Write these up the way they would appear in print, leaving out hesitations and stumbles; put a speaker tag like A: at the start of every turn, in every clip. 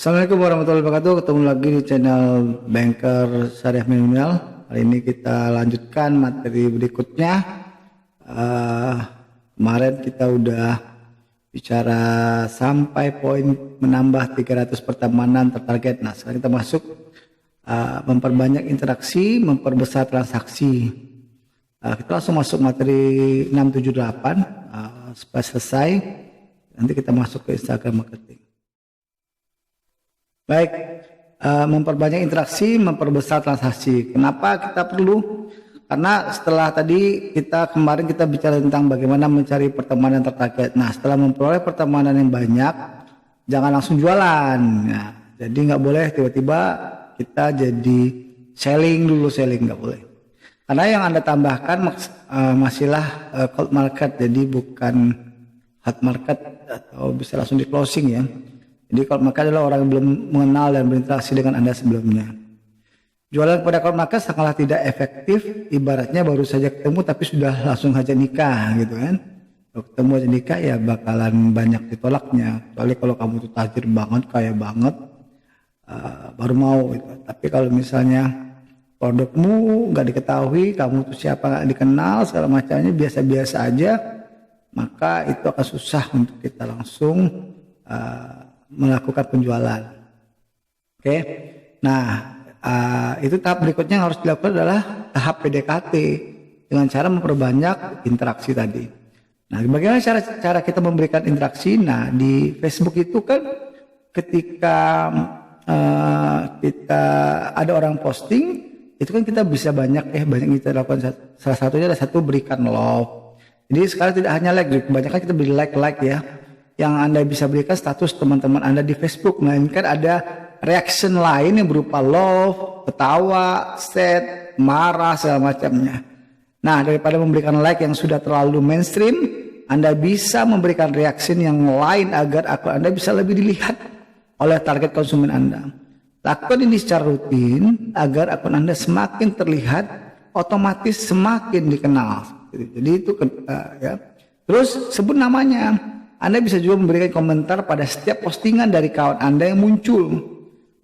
A: Assalamualaikum warahmatullahi wabarakatuh. Ketemu lagi di channel Banker Syariah Milenial. Hari ini kita lanjutkan materi berikutnya. Kemarin kita udah bicara sampai poin menambah 300 pertemanan tertarget. Nah, sekarang kita masuk memperbanyak interaksi, memperbesar transaksi. Kita langsung masuk materi 678 supaya selesai. Nanti kita masuk ke Instagram marketing. Baik, memperbanyak interaksi, memperbesar transaksi. Kenapa kita perlu? Karena setelah tadi kemarin kita bicara tentang bagaimana mencari pertemanan tertarget. Nah, setelah memperoleh pertemanan yang banyak, jangan langsung jualan. Nah, jadi nggak boleh tiba-tiba kita jadi selling nggak boleh. Karena yang Anda tambahkan masihlah cold market, jadi bukan hot market atau bisa langsung di closing ya. Jadi cold market adalah orang yang belum mengenal dan berinteraksi dengan Anda sebelumnya. Jualan pada cold market sangatlah tidak efektif, ibaratnya baru saja ketemu tapi sudah langsung saja nikah gitu kan. Kalau ketemu aja nikah ya bakalan banyak ditolaknya. Kecuali kalau kamu tuh tajir banget, kaya banget, baru mau gitu. Tapi kalau misalnya produkmu nggak diketahui, kamu tuh siapa nggak dikenal, segala macamnya biasa-biasa aja, maka itu akan susah untuk kita langsung melakukan penjualan. Oke. Nah, itu tahap berikutnya yang harus dilakukan adalah tahap PDKT dengan cara memperbanyak interaksi tadi. Nah, bagaimana cara kita memberikan interaksi? Nah, di Facebook itu kan ketika kita ada orang posting, itu kan kita bisa banyak kita lakukan. Salah satunya ada berikan love. Jadi sekarang tidak hanya like, kebanyakan kita beri like ya. Yang Anda bisa berikan status teman-teman Anda di Facebook, melainkan ada reaction lain yang berupa love, ketawa, sad, marah, segala macamnya. Nah, daripada memberikan like yang sudah terlalu mainstream, Anda bisa memberikan reaction yang lain agar akun Anda bisa lebih dilihat oleh target konsumen Anda. Lakukan ini secara rutin agar akun Anda semakin terlihat, otomatis semakin dikenal. Jadi itu ya. Terus sebut namanya. Anda bisa juga memberikan komentar pada setiap postingan dari kawan Anda yang muncul.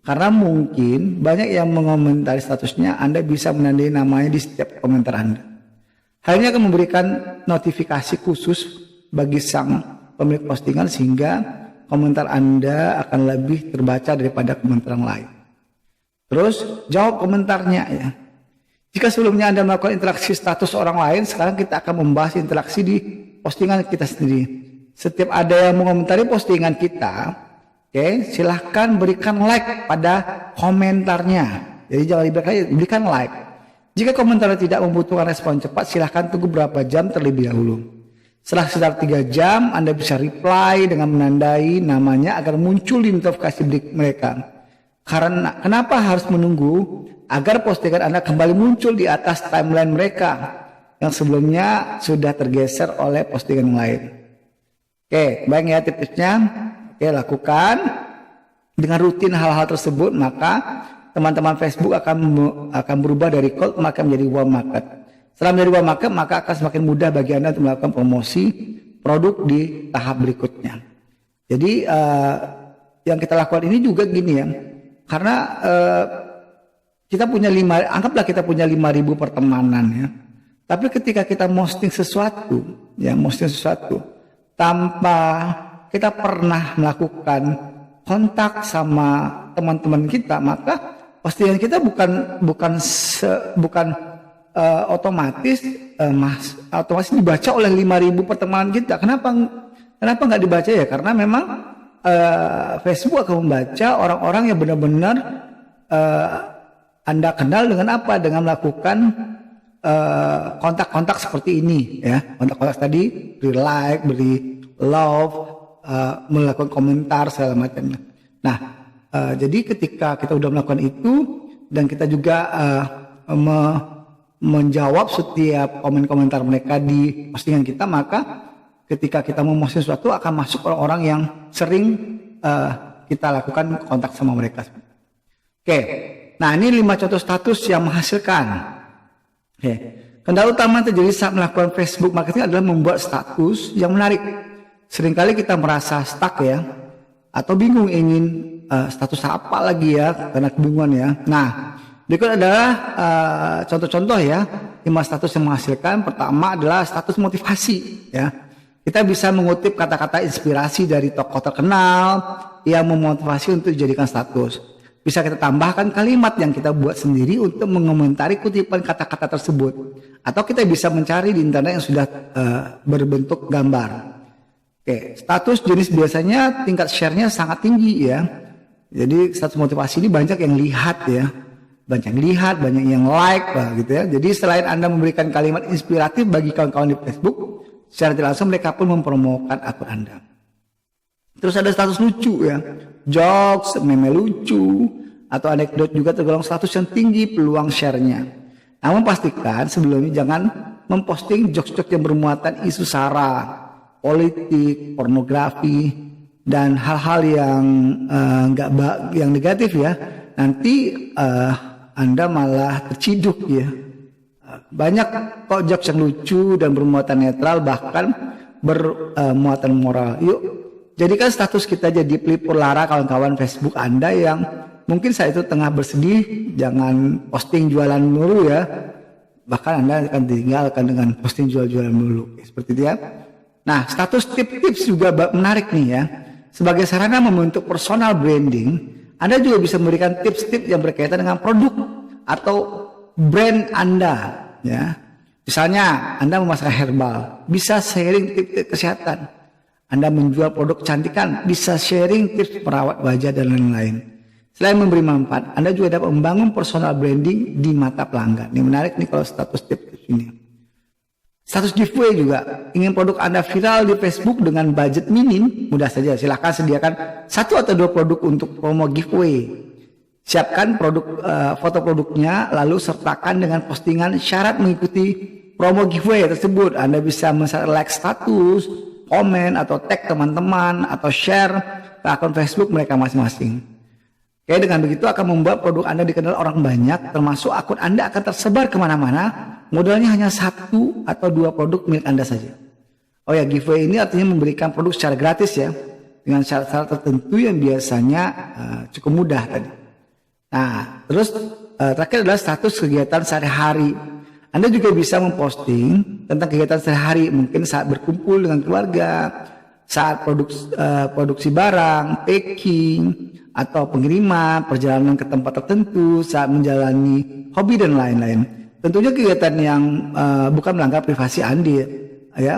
A: Karena mungkin banyak yang mengomentari statusnya, Anda bisa menandai namanya di setiap komentar Anda. Hal ini akan memberikan notifikasi khusus bagi sang pemilik postingan sehingga komentar Anda akan lebih terbaca daripada komentar yang lain. Terus jawab komentarnya ya. Jika sebelumnya Anda melakukan interaksi status orang lain, sekarang kita akan membahas interaksi di postingan kita sendiri. Setiap ada yang mengomentari postingan kita, silahkan berikan like pada komentarnya. Jadi jangan berikan like. Jika komentarnya tidak membutuhkan respon cepat, silahkan tunggu beberapa jam terlebih dahulu. Setelah sekitar 3 jam, Anda bisa reply dengan menandai namanya agar muncul di notifikasi mereka. Karena kenapa harus menunggu? Agar postingan Anda kembali muncul di atas timeline mereka yang sebelumnya sudah tergeser oleh postingan lain. Oke, baik ya tipsnya. Oke, lakukan dengan rutin hal-hal tersebut, maka teman-teman Facebook akan berubah dari cold market menjadi warm market. Setelah menjadi warm market, maka akan semakin mudah bagi Anda untuk melakukan promosi produk di tahap berikutnya. Jadi yang kita lakukan ini juga gini ya, karena kita punya anggaplah kita punya 5.000 pertemanan ya. Tapi ketika kita posting sesuatu tanpa kita pernah melakukan kontak sama teman-teman kita, maka postingan kita bukan otomatis dibaca oleh 5.000 pertemanan kita. Kenapa nggak dibaca ya? Karena memang Facebook akan membaca orang-orang yang benar-benar Anda kenal dengan apa? Dengan melakukan kontak-kontak seperti ini ya. Kontak-kontak tadi beri like, beri love, melakukan komentar segala macamnya. Nah, jadi ketika kita sudah melakukan itu dan kita juga menjawab setiap komentar mereka di postingan kita, maka ketika kita memposting sesuatu akan masuk orang-orang yang sering kita lakukan kontak sama mereka. Oke. Nah, ini 5 contoh status yang menghasilkan. Kendala utama yang terjadi saat melakukan Facebook marketing adalah membuat status yang menarik. Seringkali kita merasa stuck ya, atau bingung ingin status apa lagi ya, karena kebingungan ya. Nah, berikut adalah contoh-contoh ya 5 status yang menghasilkan. Pertama adalah status motivasi ya. Kita bisa mengutip kata-kata inspirasi dari tokoh terkenal yang memotivasi untuk dijadikan status. Bisa kita tambahkan kalimat yang kita buat sendiri untuk mengomentari kutipan kata-kata tersebut. Atau kita bisa mencari di internet yang sudah berbentuk gambar. Oke, status jenis biasanya tingkat share-nya sangat tinggi ya. Jadi status motivasi ini banyak yang lihat ya. Banyak yang lihat, banyak yang like gitu ya. Jadi selain Anda memberikan kalimat inspiratif bagi kawan-kawan di Facebook, secara tidak langsung mereka pun mempromokan akun Anda. Terus ada status lucu ya, jokes, meme lucu, atau anekdot juga tergolong status yang tinggi peluang share-nya. Namun pastikan sebelumnya jangan memposting jokes-jokes yang bermuatan isu sara, politik, pornografi, dan hal-hal yang yang negatif ya. Nanti Anda malah terciduk ya. Banyak kok jokes yang lucu dan bermuatan netral, bahkan bermuatan moral. Yuk, jadikan status kita jadi pelipur lara kawan-kawan Facebook Anda yang mungkin saat itu tengah bersedih. Jangan posting jualan dulu ya. Bahkan Anda akan ditinggalkan dengan posting jual-jualan dulu. Seperti itu ya. Nah, status tips-tips juga menarik nih ya. Sebagai sarana membentuk personal branding, Anda juga bisa memberikan tips-tips yang berkaitan dengan produk atau brand Anda ya. Misalnya Anda memasarkan herbal, bisa sharing tips-tips kesehatan. Anda menjual produk kecantikan, bisa sharing tips merawat wajah dan lain-lain. Selain memberi manfaat, Anda juga dapat membangun personal branding di mata pelanggan. Ini menarik nih kalau status tips ini. Status giveaway juga. Ingin produk Anda viral di Facebook dengan budget minim? Mudah saja, silahkan sediakan 1 atau 2 produk untuk promo giveaway. Siapkan foto produknya, lalu sertakan dengan postingan syarat mengikuti promo giveaway tersebut. Anda bisa like status, komen, atau tag teman-teman, atau share ke akun Facebook mereka masing-masing. Oke, dengan begitu akan membuat produk Anda dikenal orang banyak, termasuk akun Anda akan tersebar kemana-mana. Modalnya hanya 1 atau 2 produk milik Anda saja. Oh ya, giveaway ini artinya memberikan produk secara gratis ya, dengan syarat-syarat tertentu yang biasanya cukup mudah tadi. Nah, terus terakhir adalah status kegiatan sehari-hari. Anda juga bisa memposting tentang kegiatan sehari-hari, mungkin saat berkumpul dengan keluarga, saat produksi barang, packing, atau pengiriman, perjalanan ke tempat tertentu, saat menjalani hobi dan lain-lain. Tentunya kegiatan yang bukan melanggar privasi Anda ya.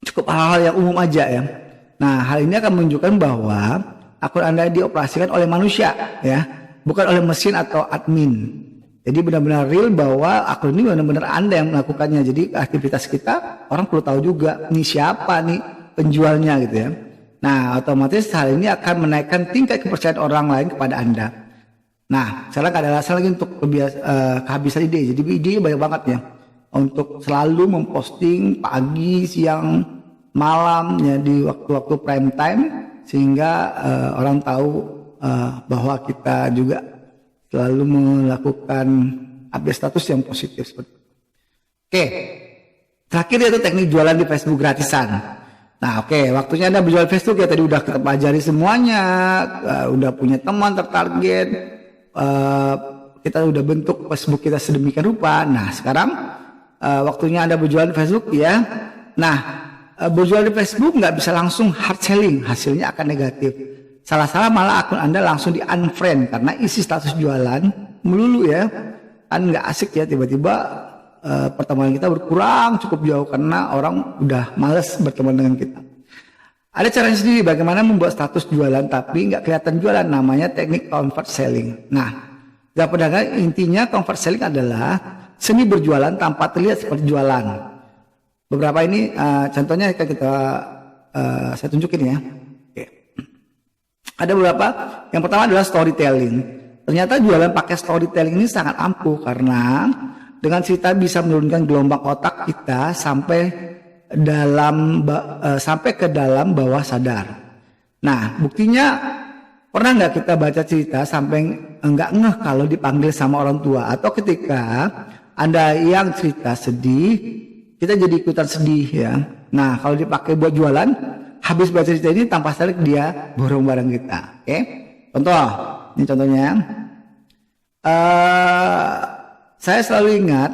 A: Cukup hal-hal yang umum aja ya. Nah, hal ini akan menunjukkan bahwa akun Anda dioperasikan oleh manusia ya, bukan oleh mesin atau admin. Jadi benar-benar real bahwa akun ini benar-benar Anda yang melakukannya. Jadi aktivitas kita orang perlu tahu juga nih siapa nih penjualnya gitu ya. Nah, otomatis hal ini akan menaikkan tingkat kepercayaan orang lain kepada Anda. Nah, sekarang ada alasan lagi untuk kehabisan ide. Jadi ide banyak banget ya. Untuk selalu memposting pagi, siang, malam ya, di waktu-waktu prime time, sehingga orang tahu bahwa kita juga selalu melakukan update status yang positif seperti itu. Oke, terakhir yaitu teknik jualan di Facebook gratisan. Nah, oke, waktunya Anda berjualan Facebook ya, tadi udah kita pelajari semuanya, udah punya teman tertarget, kita udah bentuk Facebook kita sedemikian rupa. Nah, sekarang waktunya Anda berjualan di Facebook ya. Nah, berjualan di Facebook nggak bisa langsung hard selling, hasilnya akan negatif. Salah-salah malah akun Anda langsung di unfriend karena isi status jualan melulu ya. Kan nggak asik ya, tiba-tiba pertemuan kita berkurang cukup jauh karena orang udah males berteman dengan kita. Ada caranya sendiri bagaimana membuat status jualan tapi nggak kelihatan jualan, namanya teknik convert selling. Nah, dalam perdagangan intinya convert selling adalah seni berjualan tanpa terlihat seperti jualan. Beberapa ini contohnya saya tunjukin ya. Oke. Ada beberapa. Yang pertama adalah storytelling. Ternyata jualan pakai storytelling ini sangat ampuh karena dengan cerita bisa menurunkan gelombang otak kita sampai ke dalam bawah sadar. Nah, buktinya pernah nggak kita baca cerita sampai nggak ngeh kalau dipanggil sama orang tua, atau ketika Anda yang cerita sedih, kita jadi ikutan sedih ya. Nah, kalau dipakai buat jualan, habis baca cerita ini tanpa sadar dia borong barang kita. Oke, contoh, ini contohnya. Saya selalu ingat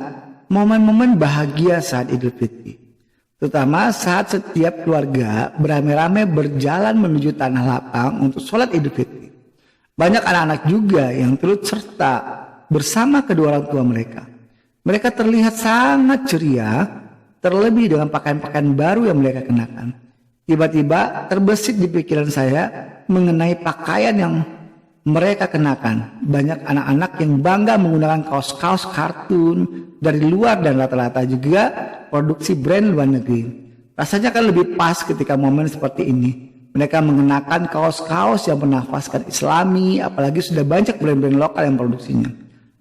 A: momen-momen bahagia saat Idul Fitri, terutama saat setiap keluarga beramai-ramai berjalan menuju tanah lapang untuk sholat Idul Fitri. Banyak anak-anak juga yang turut serta bersama kedua orang tua mereka. Mereka terlihat sangat ceria, terlebih dengan pakaian-pakaian baru yang mereka kenakan. Tiba-tiba terbesit di pikiran saya mengenai pakaian yang mereka kenakan. Banyak anak-anak yang bangga menggunakan kaos-kaos kartun dari luar dan rata-rata juga produksi brand luar negeri. Rasanya kan lebih pas ketika momen seperti ini. Mereka mengenakan kaos-kaos yang bernafaskan Islami, apalagi sudah banyak brand-brand lokal yang produksinya.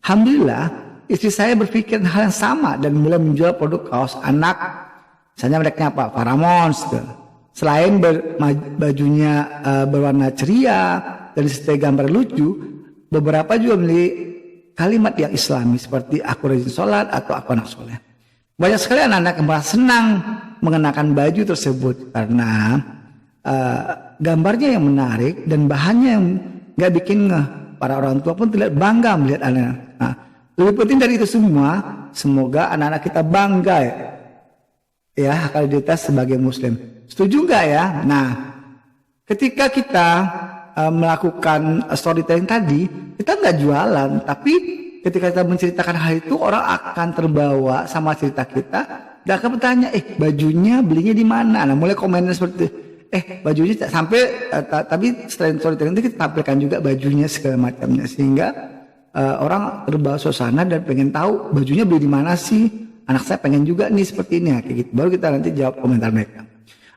A: Alhamdulillah, istri saya berpikir hal yang sama dan mulai menjual produk kaos anak. Misalnya mereka apa? Paramount. Selain bajunya berwarna ceria dan disertai gambar lucu, beberapa juga memiliki kalimat yang Islami seperti aku rajin sholat atau aku anak soleh. Banyak sekali anak-anak yang merasa senang mengenakan baju tersebut karena gambarnya yang menarik dan bahannya yang nggak bikin ngeh. Para orang tua pun tidak bangga melihat anak-anak. Nah, lebih penting dari itu semua, semoga anak-anak kita bangga ya akal kita sebagai Muslim. Setuju nggak ya? Nah, ketika kita melakukan storytelling tadi, kita nggak jualan, tapi ketika kita menceritakan hal itu, orang akan terbawa sama cerita kita dan akan bertanya, bajunya belinya di mana? Nah, mulai komennya seperti itu. Bajunya sampai tapi selain storytelling itu kita tampilkan juga bajunya segala macamnya sehingga orang terbawa suasana dan pengen tahu bajunya beli di mana sih, anak saya pengen juga nih seperti ini kayak gitu. Baru kita nanti jawab komentar mereka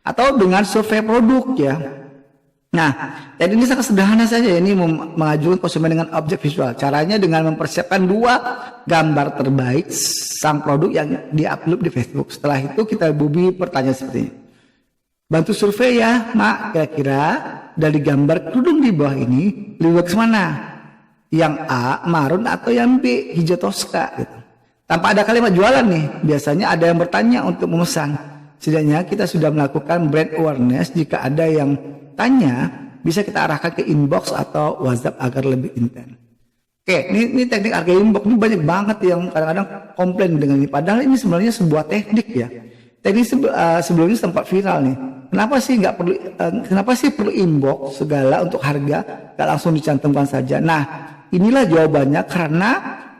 A: atau dengan survei produk ya. Nah, jadi ini sangat sederhana saja, ini mengajukan konsumen dengan objek visual. Caranya dengan mempersiapkan 2 gambar terbaik sang produk yang diupload di Facebook. Setelah itu kita bubi pertanyaan seperti ini. Bantu survei ya, Mak, kira-kira dari gambar kerudung di bawah ini lebih bagus mana? Yang A, marun atau yang B, hijau toska gitu. Tanpa ada kalimat jualan nih, biasanya ada yang bertanya untuk memesan. Setidaknya kita sudah melakukan brand awareness. Jika ada yang tanya, bisa kita arahkan ke inbox atau WhatsApp agar lebih intens. Oke, ini teknik harga inbox ini banyak banget yang kadang-kadang komplain dengan ini. Padahal ini sebenarnya sebuah teknik ya. Teknik sebelumnya sempat viral nih. Kenapa sih perlu inbox segala untuk harga, gak langsung dicantumkan saja? Nah, inilah jawabannya, karena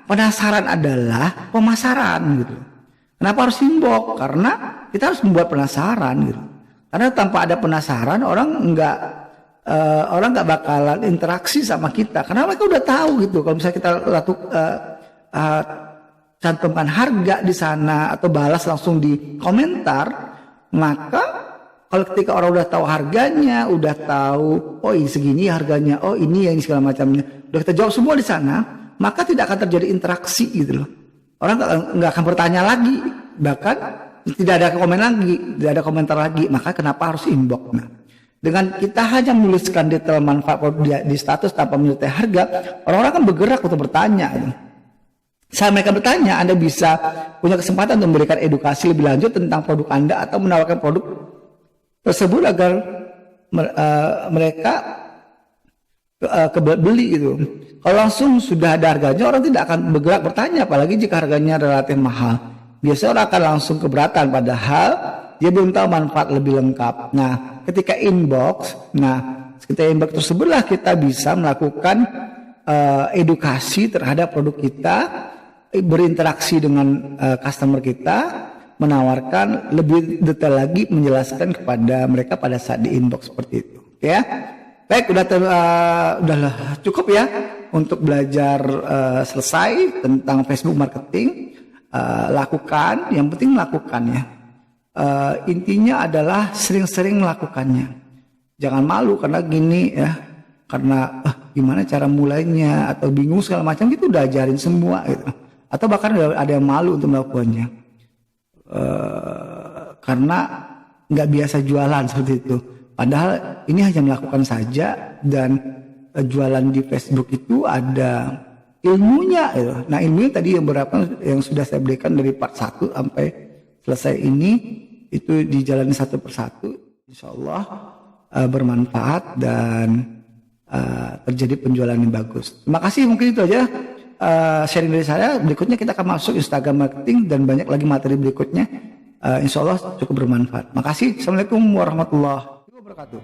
A: penasaran adalah pemasaran gitu. Kenapa harus inbox? Karena kita harus membuat penasaran gitu. Karena tanpa ada penasaran orang nggak bakalan interaksi sama kita. Karena mereka udah tahu gitu. Kalau misalnya kita cantumkan harga di sana atau balas langsung di komentar, maka kalau ketika orang udah tahu harganya, udah tahu oh ini segini harganya, oh ini ya ini segala macamnya, udah kita jawab semua di sana, maka tidak akan terjadi interaksi gitu loh. Orang nggak akan bertanya lagi, bahkan tidak ada komen lagi, tidak ada komentar lagi. Maka kenapa harus inbox? Nah, dengan kita hanya menuliskan detail manfaat produk di status tanpa menyertai harga, orang-orang akan bergerak untuk bertanya. Gitu. Saat mereka bertanya, Anda bisa punya kesempatan untuk memberikan edukasi lebih lanjut tentang produk Anda atau menawarkan produk tersebut agar mereka beli gitu. Kalau langsung sudah ada harganya, orang tidak akan bergerak bertanya, apalagi jika harganya relatif mahal. Biasanya orang akan langsung keberatan, padahal dia belum tahu manfaat lebih lengkap. Nah, ketika inbox tersebutlah kita bisa melakukan edukasi terhadap produk kita, berinteraksi dengan customer kita, menawarkan lebih detail lagi, menjelaskan kepada mereka pada saat di inbox seperti itu. Ya, baik, udah cukup ya untuk belajar selesai tentang Facebook marketing. Lakukan, yang penting lakukan ya. Intinya adalah sering-sering melakukannya. Jangan malu karena gini ya, karena gimana cara mulainya atau bingung segala macam, gitu udah ajarin semua gitu. Atau bahkan ada yang malu untuk melakukannya karena nggak biasa jualan seperti itu. Padahal ini hanya melakukan saja, dan jualan di Facebook itu ada ilmunya gitu. Nah, ilmunya tadi yang sudah saya berikan dari part 1 sampai selesai ini itu dijalani satu persatu. insya Allah bermanfaat dan terjadi penjualan yang bagus. Terima kasih, mungkin itu aja sharing dari saya. Berikutnya kita akan masuk Instagram marketing dan banyak lagi materi berikutnya. Insya Allah cukup bermanfaat. Makasih. Assalamualaikum warahmatullahi wabarakatuh.